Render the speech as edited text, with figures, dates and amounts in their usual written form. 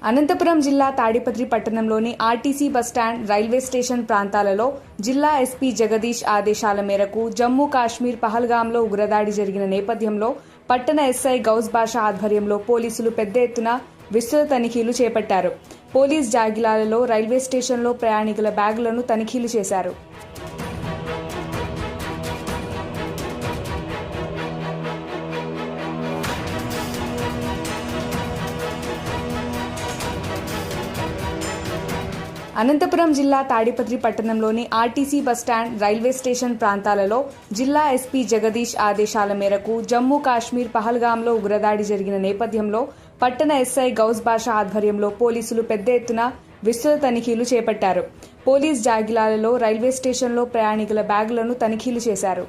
అనంతపురం జిల్లా తాడిపత్రి పట్టణంలోని RTC bus stand, railway station ప్రాంతాలలో జిల్లా ఎస్పీ జగదీష్ ఆదేశాల మేరకు జమ్మూ కాశ్మీర్ పహల్గాంలో ఉగ్రదాడి జరిగిన నేపథ్యంలో పట్టణ ఎస్ఐ గౌస్ బాషా ఆధ్వర్యంలో పోలీసులు పెద్ద ఎత్తున విస్తృత తనిఖీలు చేపట్టారు. పోలీస్ జాగిలాలలో రైల్వే స్టేషన్లో ప్రయాణికుల బ్యాగులను తనిఖీలు చేశారు. అనంతపురం జిల్లా తాడిపత్రి పట్టణంలోని ఆర్టీసీ బస్టాండ్, రైల్వే స్టేషన్ ప్రాంతాలలో జిల్లా ఎస్పీ జగదీష్ ఆదేశాల మేరకు జమ్మూ కాశ్మీర్ పహల్గాంలో ఉగ్రదాడి జరిగిన నేపథ్యంలో పట్టణ ఎస్ఐ గౌస్ బాషా ఆధ్వర్యంలో పోలీసులు పెద్ద ఎత్తున విస్తృత తనిఖీలు చేపట్టారు. పోలీస్ జాగిలాలలో రైల్వే స్టేషన్లో ప్రయాణికుల బ్యాగులను తనిఖీలు చేశారు.